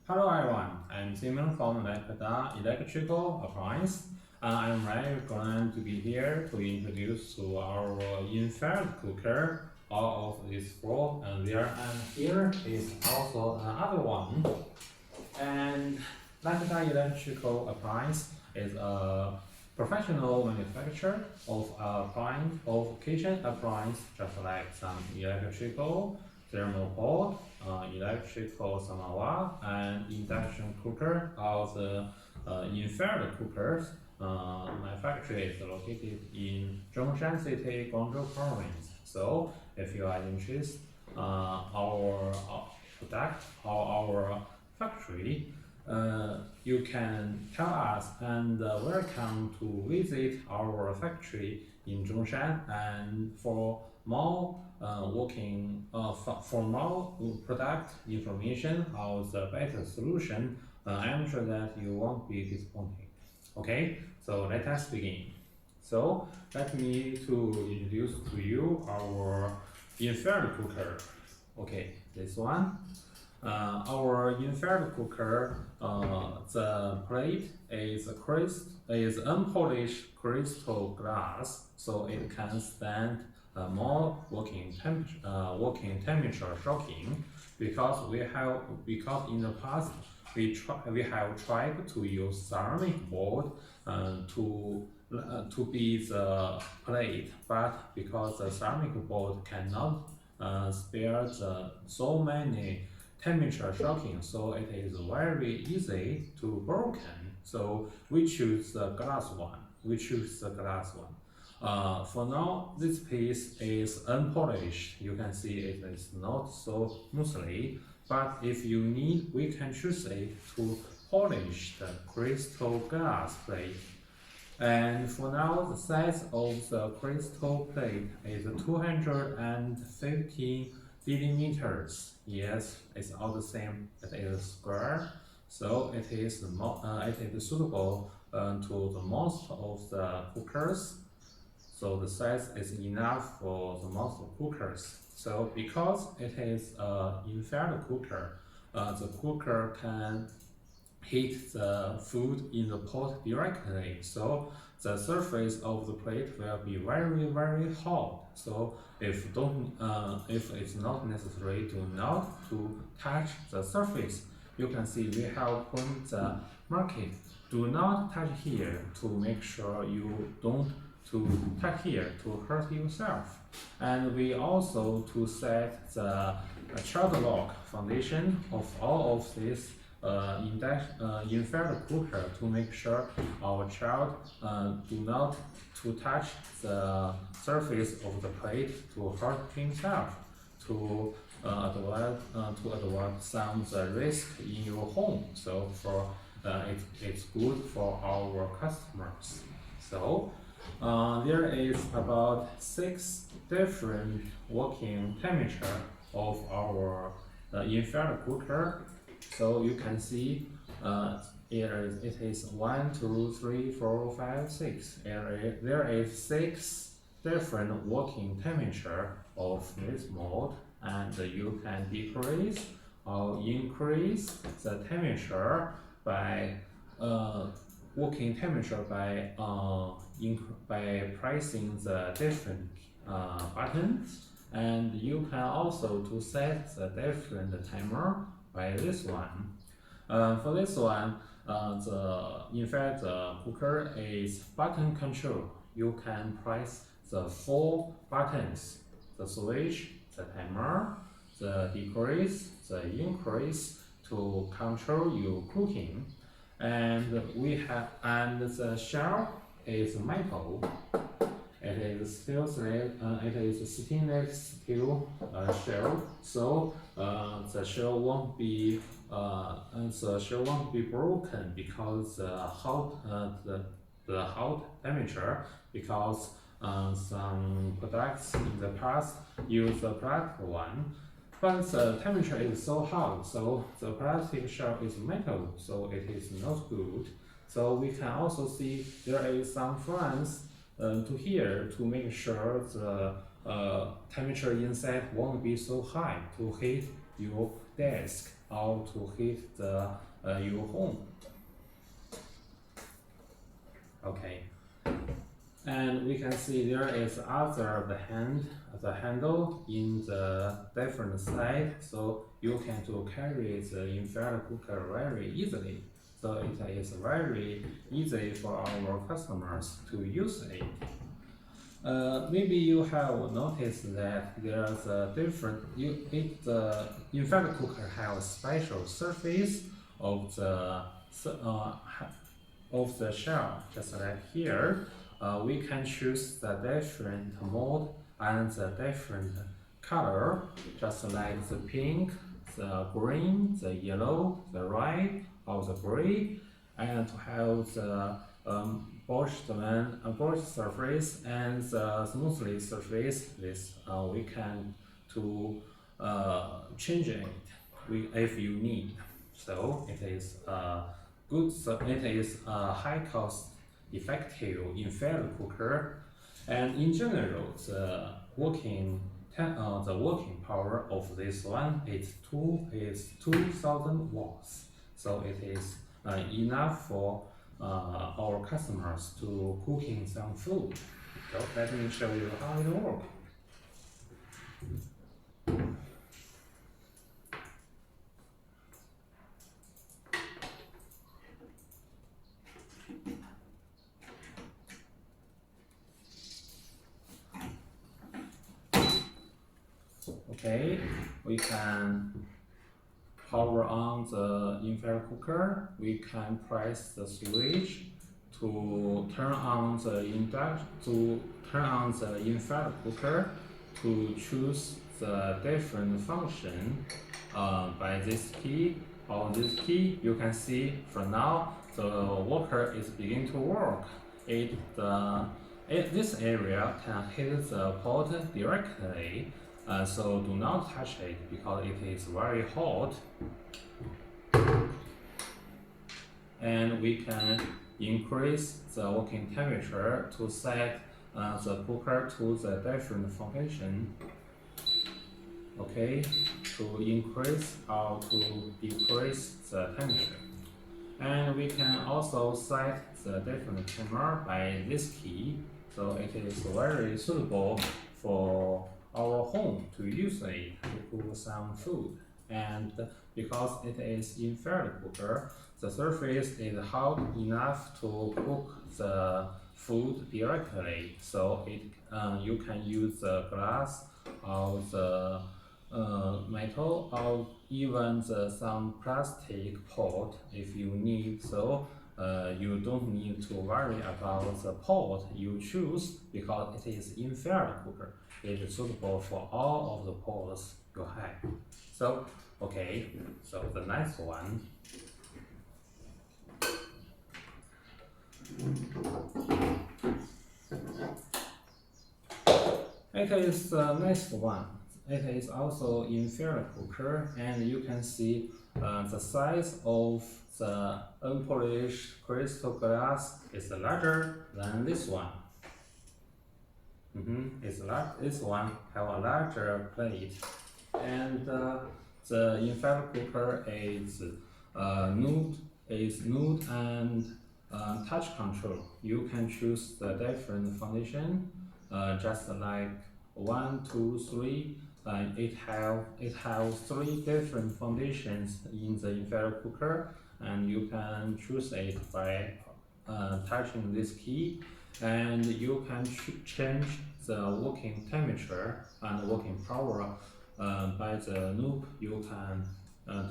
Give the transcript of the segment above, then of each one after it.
Hello everyone, I'm Simon from Laikeda Electrical Appliance. I'm very glad to be here to introduce to our infrared cooker all of this floor, and here is also another one. And Laikeda Electrical Appliance is a professional manufacturer of kitchen appliance, just like some electrical thermopole, electrical samovar, and induction cooker. All the infrared cookers. My factory is located in Zhongshan City, Guangzhou Province. So, if you are interested, our product or our factory, you can tell us and welcome to visit our factory in Zhongshan. And for more for more product information or the better solution, I'm sure that you won't be disappointed. Okay, so let us begin. So let me to introduce to you our infrared cooker. Okay, this one. Our infrared cooker, the plate is unpolished crystal glass, so it can stand more working temperature shocking, because in the past we have tried to use ceramic board to be the plate, but because the ceramic board cannot spare so many temperature shocking, so it is very easy to broken. So we choose the glass one. For now, this piece is unpolished. You can see it is not so smoothly, but if you need, we can choose it to polish the crystal glass plate. And for now, the size of the crystal plate is 250 millimeters. Yes, it's all the same. It is square, so it is suitable to the most of the cookers. So the size is enough for the most cookers. So because it is an infrared cooker, the cooker can heat the food in the pot directly. So the surface of the plate will be very hot. So if it's not necessary to touch the surface, you can see we have put the marking. Do not touch here, to make sure you don't to touch here to hurt yourself. And we also to set the child lock foundation of all of this infrared cooker, to make sure our child do not to touch the surface of the plate to hurt himself, to avoid some risk in your home. So it's good for our customers. So there is about 6 different working temperature of our infrared cooker. So you can see it is 1, 2, 3, 4, 5, 6. There is 6 different working temperature of this mode, and you can decrease or increase the temperature by working temperature by pressing the different buttons, and you can also to set the different timer by this one. For this one, in fact the cooker is button control. You can press the 4 buttons: the switch, the timer, the decrease, the increase, to control your cooking. And the shell is metal. It is stainless steel shell, so the shell won't be broken because the hot temperature. Because some products in the past use the plastic one, but the temperature is so hot, so the plastic shell is metal, so it is not good. So we can also see there is some fans to here, to make sure the temperature inside won't be so high to heat your desk. how to heat your home. Okay, and we can see there is the handle in the different side, so you can to carry the infrared cooker very easily. So it is very easy for our customers to use it. Maybe you have noticed that there's a different. The infrared cooker has special surface of the shell, just like here. We can choose the different mode and the different color, just like the pink, the green, the yellow, the red, or the gray, and to have the brushed surface and the smoothly surface. This we can to change it if you need. So it is good. So it is a high cost effective infrared cooker, and in general the working power of this one is 2000 watts, so it is enough for our customers to cooking some food. So let me show you how it works. Okay, we can power on the infrared cooker. We can press the switch to turn on the infrared cooker to choose the different function by this key or this key. You can see for now the worker is beginning to work. This area can hit the pot directly. So do not touch it because it is very hot. And we can increase the working temperature to set the cooker to the different function. Okay, to increase or to decrease the temperature. And we can also set the different timer by this key. So it is very suitable for our home to use it to cook some food. And because it is infrared cooker, the surface is hot enough to cook the food directly. So you can use the glass or the metal or even some plastic pot if you need. So you don't need to worry about the pot you choose because it is infrared cooker. It is suitable for all of the pots you have. So okay, so the next one. It is the next one. It is also infrared cooker, and you can see the size of the unpolished crystal glass is larger than this one. This one have a larger plate, and the infrared cooker is nude and touch control. You can choose the different foundation, just like 1, 2, 3. It has 3 different foundations in the infrared cooker, and you can choose it by touching this key, and you can change the working temperature and working power by the knob. You can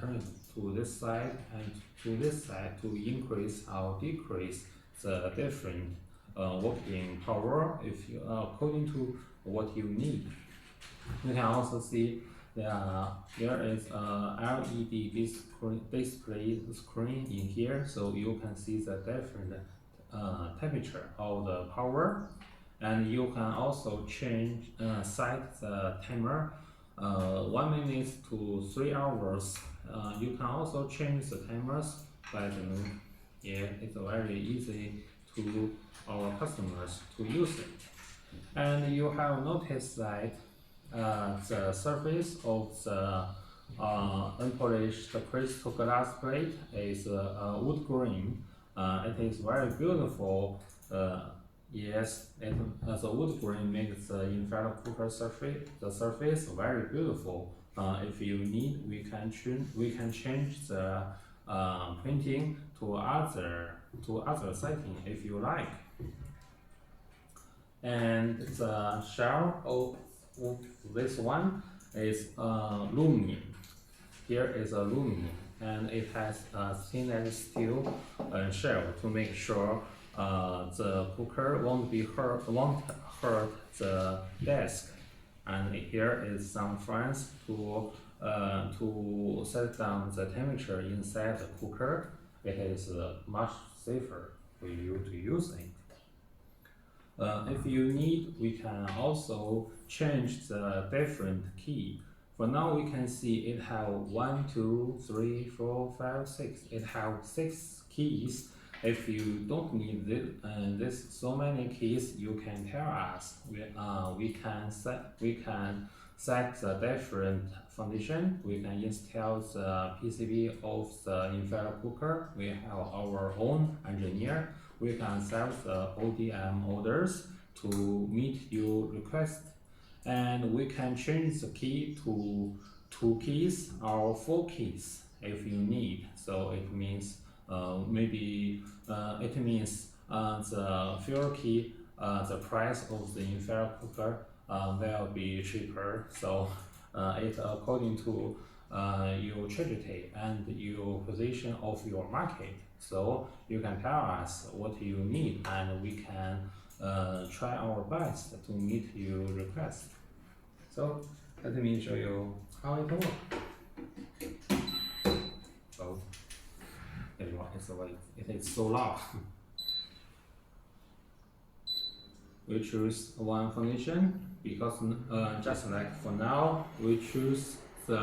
turn it to this side and to this side to increase or decrease the different working power if you according to what you need. You can also see there is a LED display screen in here, so you can see the different temperature of the power, and you can also change set the timer 1 minute to 3 hours. You can also change the timers by the knob. Yeah, it's very easy to our customers to use it. And you have noticed that the surface of the unpolished crystal glass plate is wood grain. It is very beautiful. Yes, the wood grain makes the infrared cooker surface very beautiful. If you need, we can change the printing to other setting if you like. And the shell of this one is aluminum. Here is aluminum, and it has a stainless steel shell to make sure the cooker won't hurt the desk. And here is some fans to set down the temperature inside the cooker. It is much safer for you to use it. If you need, we can also change the different key. For now, we can see it have 1, 2, 3, 4, 5, 6. It have 6 keys. If you don't need this so many keys, you can tell us. We can set the different foundation. We can install the PCB of the infrared cooker. We have our own engineer. We can set the ODM orders to meet your request, and we can change the key to 2 keys or 4 keys if you need. So it means the fewer key, the price of the infrared cooker will be cheaper. So it's according to your strategy and your position of your market. So you can tell us what you need, and we can try our best to meet your request. So let me show you how it works. So it is so loud. We choose one foundation because just like for now, we choose the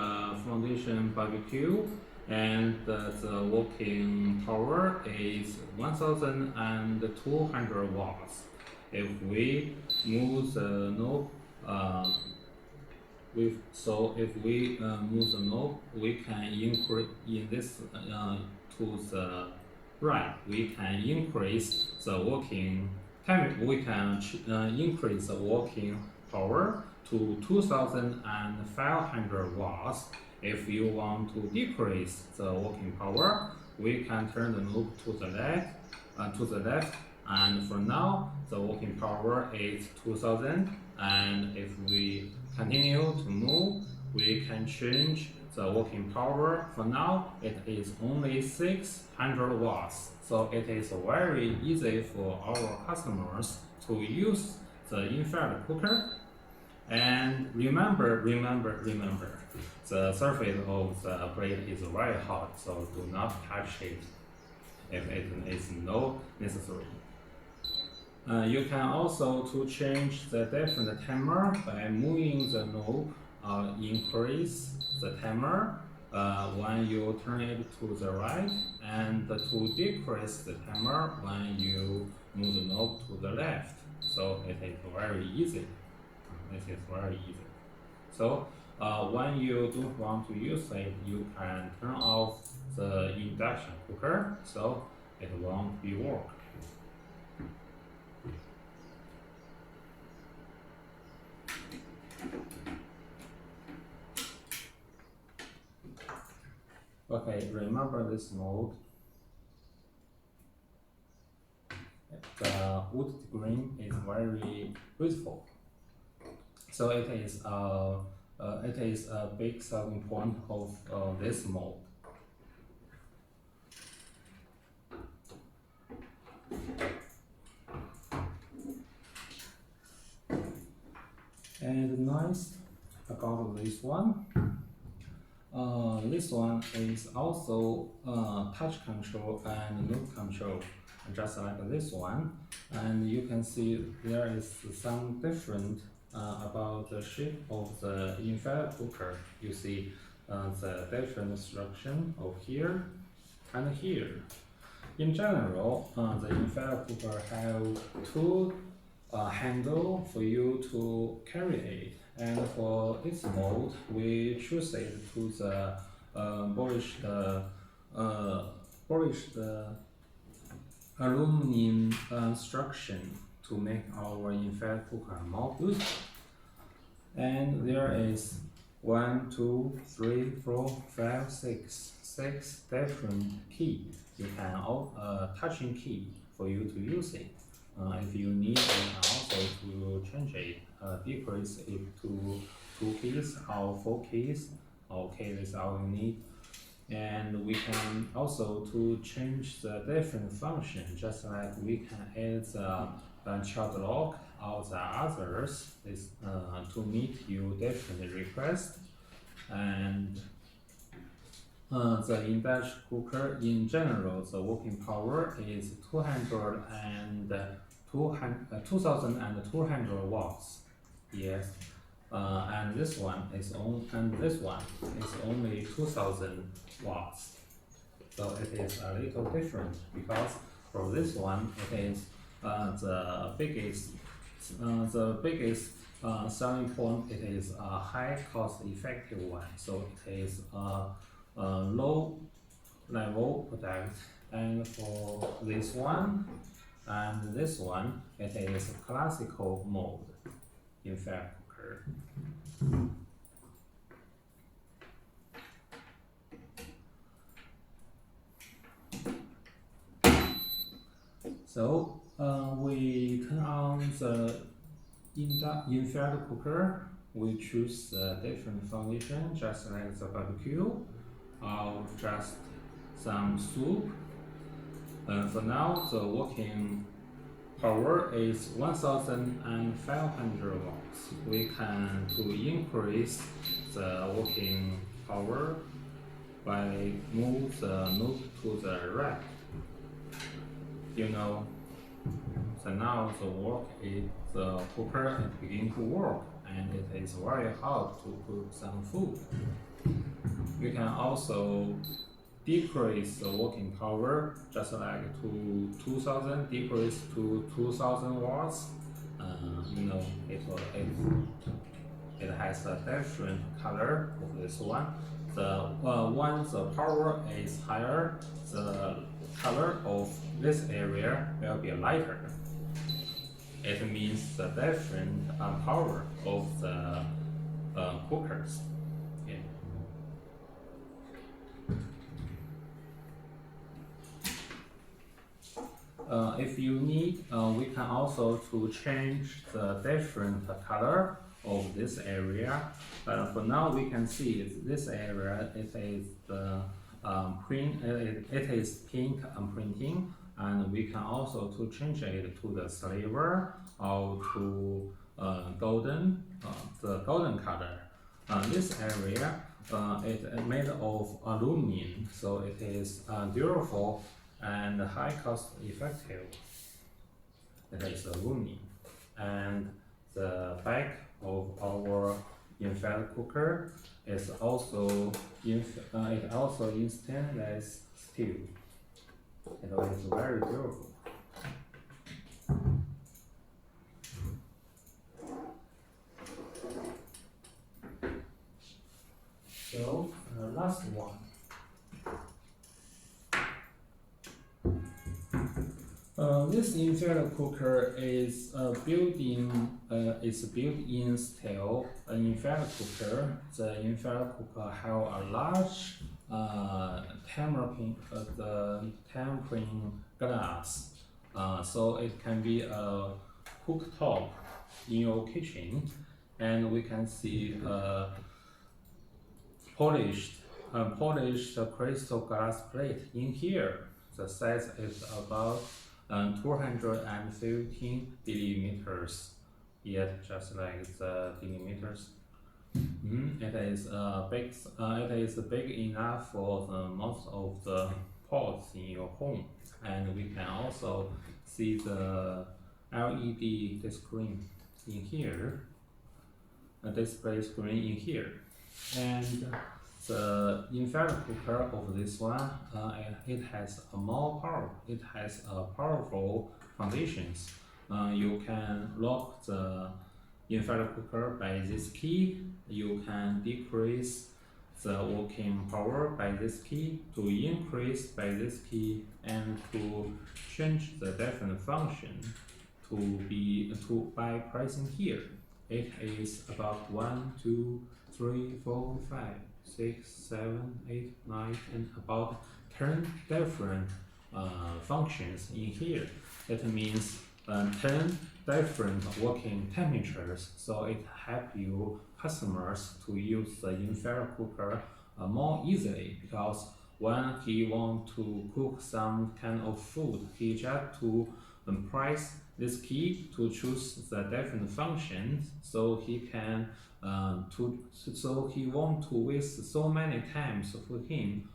foundation barbecue, and the working power is 1200 watts. If we move the knob, if we move the knob, we can increase in this to the right. We can increase the working time. We can increase the working power to 2500 watts. If you want to decrease the working power, we can turn the knob to the left, and for now the working power is 2000, and if we continue to move, we can change the working power. For now it is only 600 watts, so it is very easy for our customers to use the infrared cooker. And remember, the surface of the plate is very hot, so do not touch it if it is not necessary. You can also to change the different timer by moving the knob, increase the timer when you turn it to the right, and to decrease the timer when you move the knob to the left. So it is very easy. This is very easy. So when you don't want to use it, you can turn off the induction cooker, so it won't be work. Okay, remember this mode. The wood grain is very beautiful. So it is a big selling point of this mode. And next, about this one. This one is also touch control and knob control, just like this one. And you can see there is some different about the shape of the infrared cooker. You see the different instruction of here and here. In general, the infrared cooker have two handle for you to carry it. And for its mode, we choose it to the polished aluminum construction to make our infrared cooker more beautiful. And there is 1, 2, 3, 4, 5, 6 different key. You can touching key for you to use it. If you need, you can also to change it, decrease it to 2 keys or 4 keys. Okay, that's all you need. And we can also to change the different function, just like we can add the child lock or the others is to meet you different requests. And the induction cooker in general, the working power is 2,200 watts. Yes. And this one is only 2,000 watts. So it is a little different because for this one it is the biggest selling point. It is a high cost effective one. So it is a low level product. And for this one and this one, it is classical mode infrared cooker. So we turn on the infrared cooker. We choose the different function, just like the barbecue or just some soup. For now, the working power is 1,500 watts. We can to increase the working power by move the knob to the right. You know, so now the cooker is beginning to work, and it is very hard to cook some food. We can also decrease the working power, just like to 2,000, decrease to 2,000 watts. You know, it has a different color of this one. Once the power is higher, the color of this area will be lighter. It means the different power of the cookers. Yeah. If you need, we can also to change the different color of this area. For now, we can see this area. It is the it is pink printing, and we can also to change it to the silver or to golden, the golden color. This area it is made of aluminum, so it is durable and high cost effective. It is aluminum, and the back of our infrared cooker is also in stainless steel. It is very durable. So last one. This infrared cooker is built in steel. An infrared cooker. The infrared cooker have a large tempering glass, so it can be a cooktop in your kitchen, and we can see polished crystal glass plate in here. The size is about 215 millimeters, yet just like the millimeters. It is big enough for the most of the pots in your home, and we can also see the LED screen in here, a display screen in here, and the infrared cooker of this one, it has a more power. It has a powerful foundations. you can lock the infrared cooker by this key. You can decrease the working power by this key, to increase by this key, and to change the different function by pressing here. It is about 1, 2, 3, 4, 5, 6, 7, 8, 9, and about 10 different functions in here. That means 10 different working temperatures, so it helps you customers to use the infrared cooker more easily, because when he want to cook some kind of food, he just to press this key to choose the different functions, so he can so he won't to waste so many times for him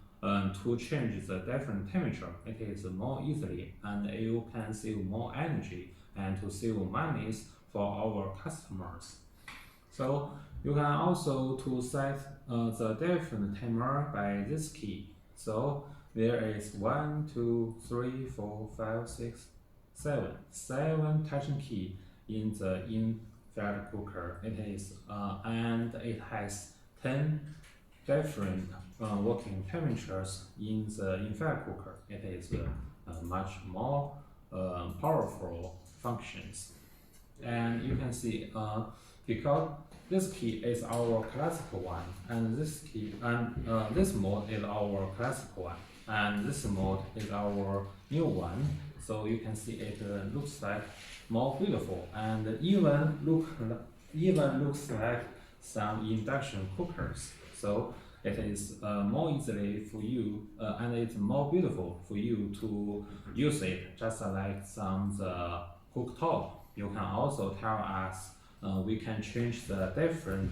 to change the different temperature. It is more easily, and you can save more energy and to save monies for our customers. So you can also to set the different timer by this key. So there is 1, 2, 3, 4, 5, 6, 7 touching key in the infrared cooker. It is and it has 10 different working temperatures in the infrared cooker. It is much more powerful functions. And you can see because this key is our classical one, and this key and this mode is our classical one, and this mode is our new one. So you can see it looks like more beautiful, and even looks like some induction cookers. So it is more easily for you, and it's more beautiful for you to use it, just like some the cooktop. You can also tell us we can change the different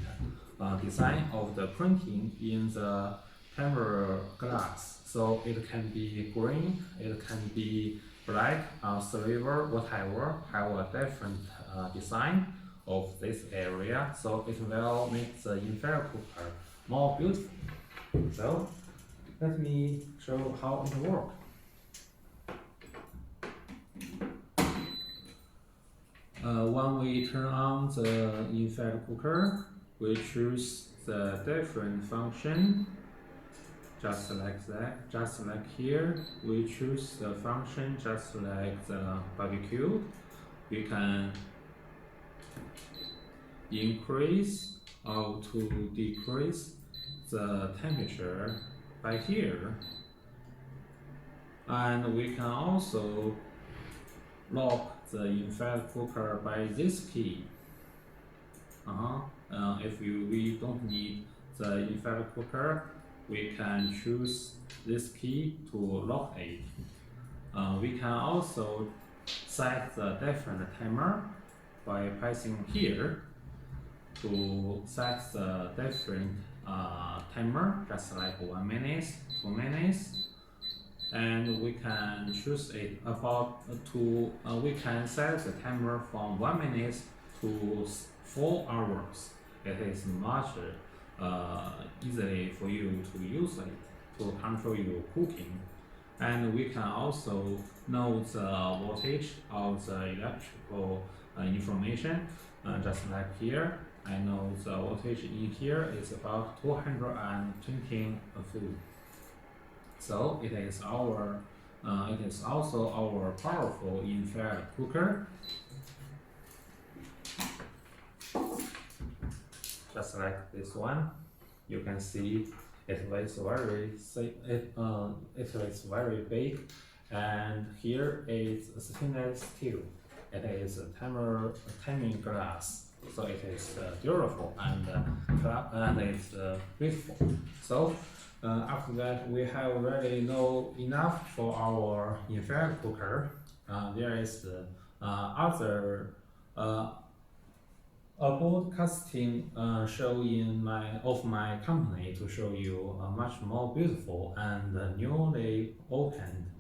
design of the printing in the camera glass. So it can be green, it can be black, silver, whatever, have a different design of this area. So it will make the infrared cooker more beautiful. So let me show how it works. When we turn on the infrared cooker, we choose the different function, just like that, just like here. We choose the function just like the barbecue. We can increase or to decrease the temperature by here, and we can also lock the infrared cooker by this key. If we don't need the infrared cooker, we can choose this key to lock it. We can also set the different timer by pressing here to set the different timer, just like 1 minute, 2 minutes. And we can choose it about we can set the timer from 1 minute to 4 hours. It is much easily for you to use it to control your cooking. And we can also know the voltage of the electrical information, just like here. I know the voltage in here is about 220 volt. So it is also our powerful infrared cooker, just like this one. You can see it is very big, and here is stainless steel. It is a timing glass, so it is durable and it's beautiful. So after that, we have already know enough for our infrared cooker. There is other a broadcasting show in my company to show you a much more beautiful and newly opened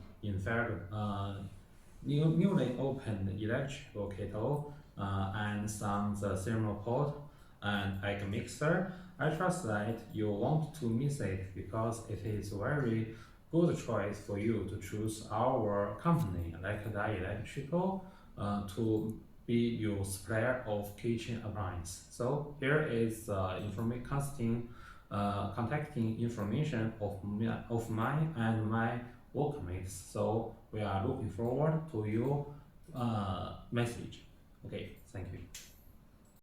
electrical kettle and some the thermal pot and egg mixer. I trust that you won't to miss it, because it is very good choice for you to choose our company, Laikeda Electrical. to be your supplier of kitchen appliance. So here is contacting information of mine and my workmates. So we are looking forward to your message. Okay, thank you.